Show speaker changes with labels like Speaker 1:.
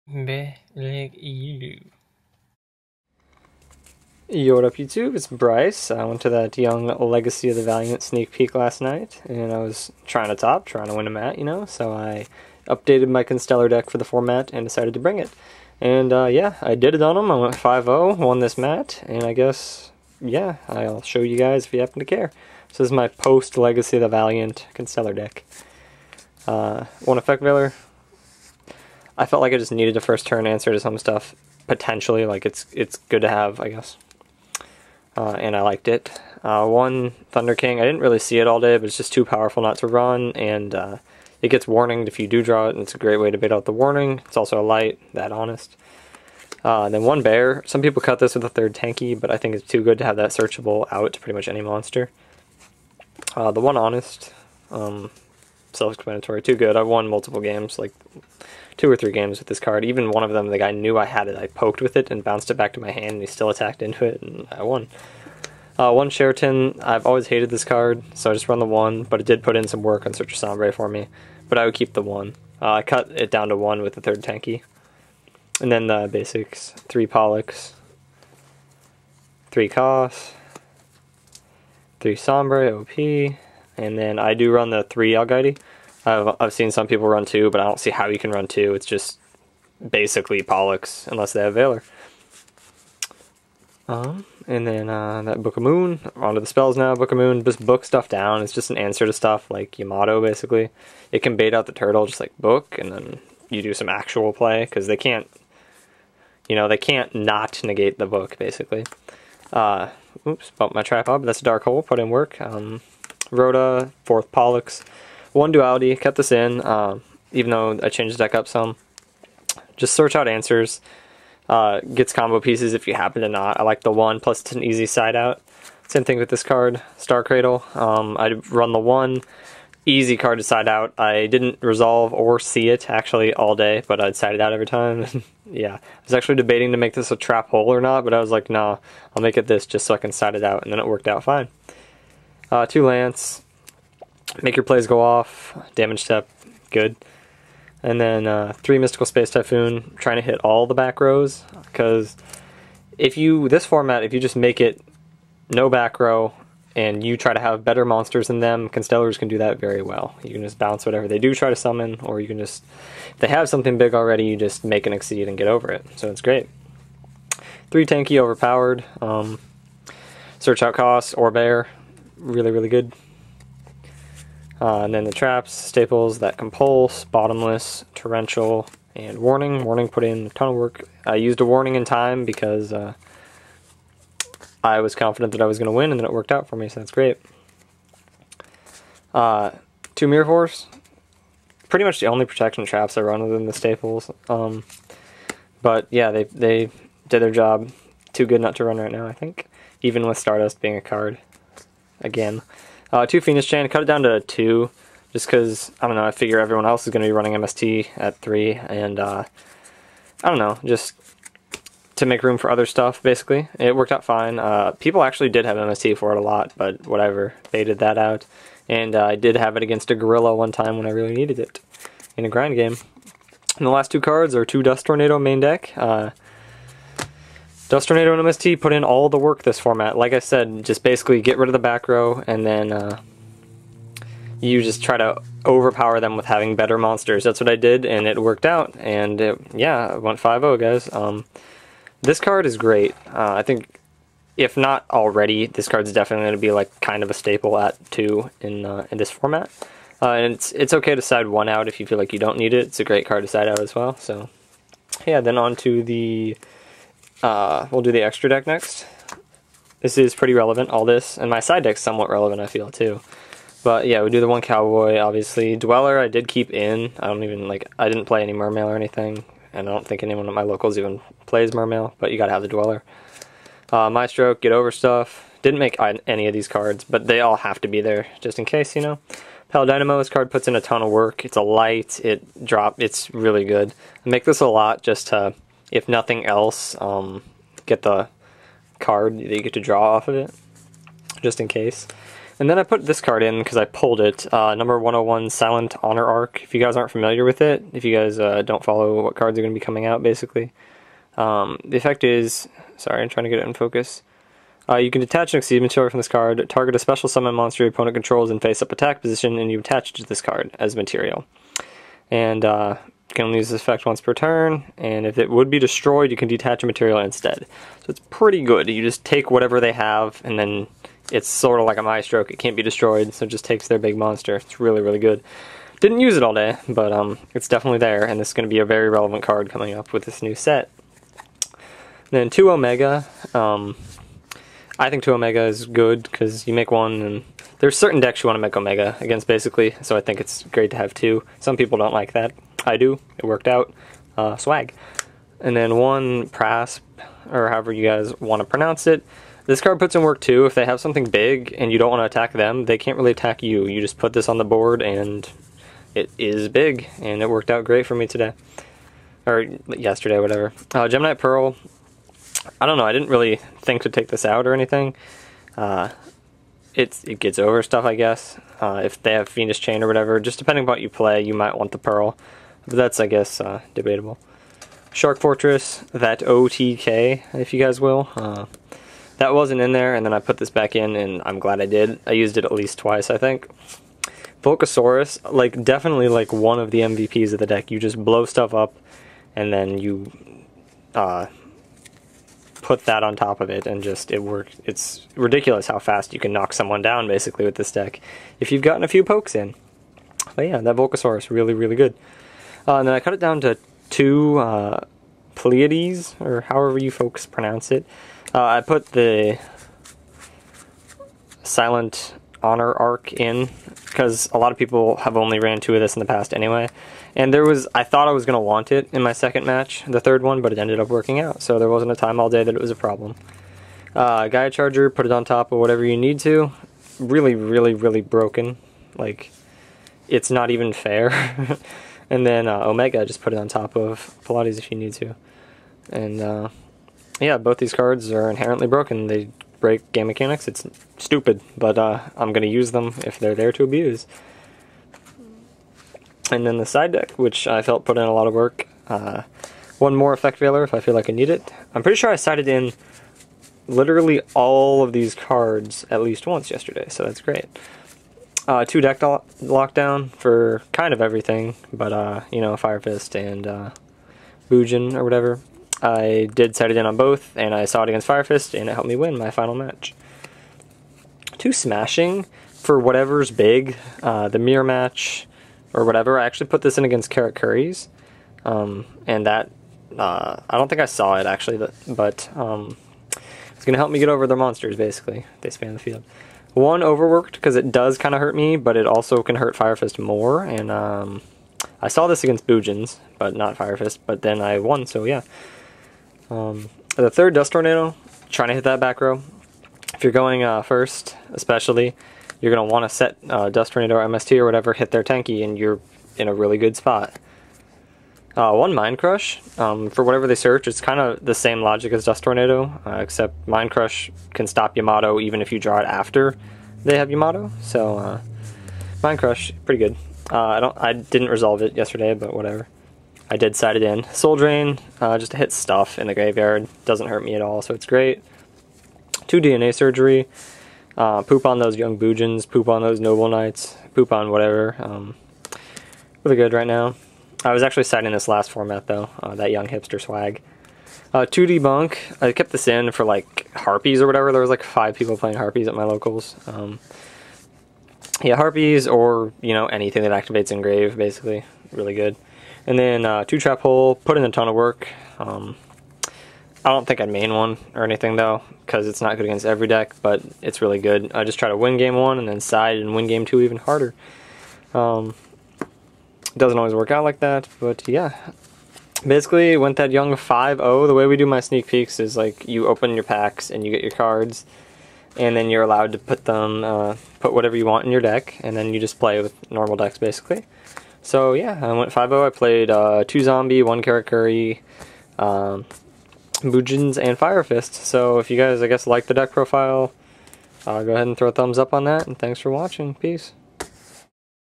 Speaker 1: Yo, what up YouTube, it's Bryce. I went to that young Legacy of the Valiant Sneak Peak last night, and I was trying to win a mat, you know, so I updated my Constellar deck for the format and decided to bring it. And yeah, I did it on them. I went 5-0, won this mat, and I guess, yeah, I'll show you guys if you happen to care. So this is my post-Legacy of the Valiant Constellar deck. One Effect Veiler. I felt like I just needed a first turn answer to some stuff, potentially, like it's good to have, I guess. And I liked it. One Thunder King, I didn't really see it all day, but it's just too powerful not to run, and it gets warninged if you do draw it, and it's a great way to bait out the warning. It's also a light, that honest. Then one Bear. Some people cut this with a third tanky, but I think it's too good to have that searchable out to pretty much any monster. The one honest, self-explanatory, too good. I've won multiple games, like 2 or 3 games with this card. Even one of them, the guy knew I had it. I poked with it and bounced it back to my hand, and he still attacked into it, and I won. One Sheraton, I've always hated this card, so I just run the 1, but it did put in some work on Search of Sombre for me, but I would keep the 1. I cut it down to 1 with the third tanky. And then the basics, 3 Pollux, 3 Koss, 3 Sombre, OP, and then I do run the 3 Algaiti. I've seen some people run 2, but I don't see how you can run 2. It's just basically Pollux, unless they have Veiler. And then that Book of Moon, onto the spells now. Book of Moon, just book stuff down. It's just an answer to stuff like Yamato, basically. It can bait out the turtle, just like book, and then you do some actual play, because they can't, you know, they can't not negate the book, basically. Oops, bumped my tripod, but that's a Dark Hole, put in work. Rhoda, 4th Pollux. 1 duality, kept this in, even though I changed the deck up some. Just search out answers. Gets combo pieces if you happen to not. I like the 1, plus it's an easy side out. Same thing with this card, Star Cradle. I run the 1, easy card to side out. I didn't resolve or see it actually all day, but I'd side it out every time. Yeah, I was actually debating to make this a trap hole or not, but I was like, nah, I'll make it this just so I can side it out, and then it worked out fine. 2 Lance. Make your plays go off, damage step, good. And then 3 Mystical Space Typhoon, trying to hit all the back rows, because if you, this format, if you just make it no back row, and you try to have better monsters than them, Constellars can do that very well. You can just bounce whatever they do try to summon, or you can just, if they have something big already, you just make an exceed and get over it, so it's great. 3 tanky, overpowered, search out costs, or bear, really, really good. And then the traps, staples, that compulse, bottomless, torrential, and warning. Warning put in a ton of work. I used a warning in time because I was confident that I was going to win, and then it worked out for me, so that's great. 2 Mirror Force. Pretty much the only protection traps I run within the staples. But yeah, they did their job. Too good not to run right now, I think. Even with Stardust being a card. Again. 2 Phoenix Chain, cut it down to 2, just because, I don't know, I figure everyone else is going to be running MST at 3, and, I don't know, just to make room for other stuff, basically. It worked out fine. People actually did have MST for it a lot, but whatever, baited that out. And I did have it against a Gorilla one time when I really needed it, in a grind game. And the last 2 cards are 2 Dust Tornado main deck. Dust Tornado and MST put in all the work this format. Like I said, just basically get rid of the back row, and then you just try to overpower them with having better monsters. That's what I did, and it worked out. And yeah, I went 5-0, guys. This card is great. I think, if not already, this card's definitely going to be like kind of a staple at 2 in this format. And it's okay to side 1 out if you feel like you don't need it. It's a great card to side out as well. So yeah, then on to the... we'll do the extra deck next. This is pretty relevant, all this, and my side deck's somewhat relevant, I feel, too. But yeah, we do the 1 Cowboy, obviously. Dweller I did keep in. I didn't play any Mermail or anything, and I don't think anyone at my locals even plays Mermail, but you gotta have the Dweller. Maestro, get over stuff. Didn't make any of these cards, but they all have to be there, just in case, you know. Paladynamo, this card puts in a ton of work. It's a light, it's really good. I make this a lot just to, if nothing else, get the card that you get to draw off of it, just in case. And then I put this card in because I pulled it, number 101 Silent Honor Arc. If you guys aren't familiar with it, if you guys don't follow what cards are going to be coming out, basically. The effect is, sorry, I'm trying to get it in focus. You can detach an Exceed material from this card, target a special summon monster your opponent controls in face-up attack position, and you attach it to this card as material. And you can only use this effect once per turn, and if it would be destroyed, you can detach a material instead. So it's pretty good. You just take whatever they have, and then it's sort of like a My Stroke. It can't be destroyed, so it just takes their big monster. It's really, really good. Didn't use it all day, but it's definitely there, and this is going to be a very relevant card coming up with this new set. Then 2 Omega. I think 2 Omega is good, because you make one, and there's certain decks you want to make Omega against, basically, so I think it's great to have 2. Some people don't like that. I do. It worked out. Swag. And then 1 Prasp, or however you guys want to pronounce it. This card puts in work too. If they have something big and you don't want to attack them, they can't really attack you. You just put this on the board and it is big, and it worked out great for me today. Or yesterday, whatever. Gemini Pearl, I don't know, I didn't really think to take this out or anything. It gets over stuff, I guess. If they have Fiendish Chain or whatever, just depending on what you play, you might want the Pearl. But that's, I guess, debatable. Shark Fortress, that OTK, if you guys will. That wasn't in there, and then I put this back in, and I'm glad I did. I used it at least twice, I think. Volcasaurus, like, definitely like one of the MVPs of the deck. You just blow stuff up, and then you put that on top of it, and just, it worked. It's ridiculous how fast you can knock someone down, basically, with this deck, if you've gotten a few pokes in. But yeah, that Volcasaurus, really, really good. And then I cut it down to 2 Pleiades, or however you folks pronounce it. I put the Silent Honor Arc in, because a lot of people have only ran 2 of this in the past anyway. And I thought I was going to want it in my second match, the third one, but it ended up working out. So there wasn't a time all day that it was a problem. Gaia Charger, put it on top of whatever you need to. Really, really, really broken. Like, it's not even fair. And then Omega, just put it on top of Pilates if you need to. And yeah, both these cards are inherently broken. They break game mechanics. It's stupid, but I'm going to use them if they're there to abuse. And then the side deck, which I felt put in a lot of work. 1 more Effect Veiler if I feel like I need it. I'm pretty sure I sided in literally all of these cards at least once yesterday, so that's great. 2 deck lockdown for kind of everything, but you know, Fire Fist and Bujin or whatever. I did set it in on both, and I saw it against Fire Fist, and it helped me win my final match. 2 Smashing for whatever's big, the mirror match or whatever. I actually put this in against Carrot Curries, and that, I don't think I saw it actually, but it's going to help me get over their monsters, basically. They span the field. 1 Overworked, because it does kind of hurt me, but it also can hurt Fire Fist more, and I saw this against Bujins, but not Fire Fist, but then I won, so yeah. The 3rd Dust Tornado, trying to hit that back row. If you're going first, especially, you're going to want to set Dust Tornado or MST or whatever, hit their tanky, and you're in a really good spot. 1 Mind Crush, for whatever they search, it's kind of the same logic as Dust Tornado, except Mind Crush can stop Yamato even if you draw it after they have Yamato, so Mind Crush, pretty good. I didn't resolve it yesterday, but whatever. I did side it in. Soul Drain, just to hit stuff in the graveyard. Doesn't hurt me at all, so it's great. 2 DNA Surgery. Poop on those young Bujins, poop on those Noble Knights, poop on whatever. Really good right now. I was actually siding this last format, though, that young hipster swag. 2 Debunk. I kept this in for, like, Harpies or whatever. There was, like, 5 people playing Harpies at my locals. Yeah, Harpies or, you know, anything that activates Engrave, basically. Really good. And then 2 Trap Hole, put in a ton of work. I don't think I'd main one or anything, though, because it's not good against every deck, but it's really good. I just try to win game 1 and then side and win game 2 even harder. It doesn't always work out like that, but yeah. Basically, went that young 5-0. The way we do my sneak peeks is, like, you open your packs and you get your cards, and then you're allowed to put them, put whatever you want in your deck, and then you just play with normal decks, basically. So yeah, I went 5-0. I played 2 Zombie, 1 Carrot Curry, Bujins, and Fire Fist. So if you guys, I guess, like the deck profile, go ahead and throw a thumbs up on that, and thanks for watching. Peace.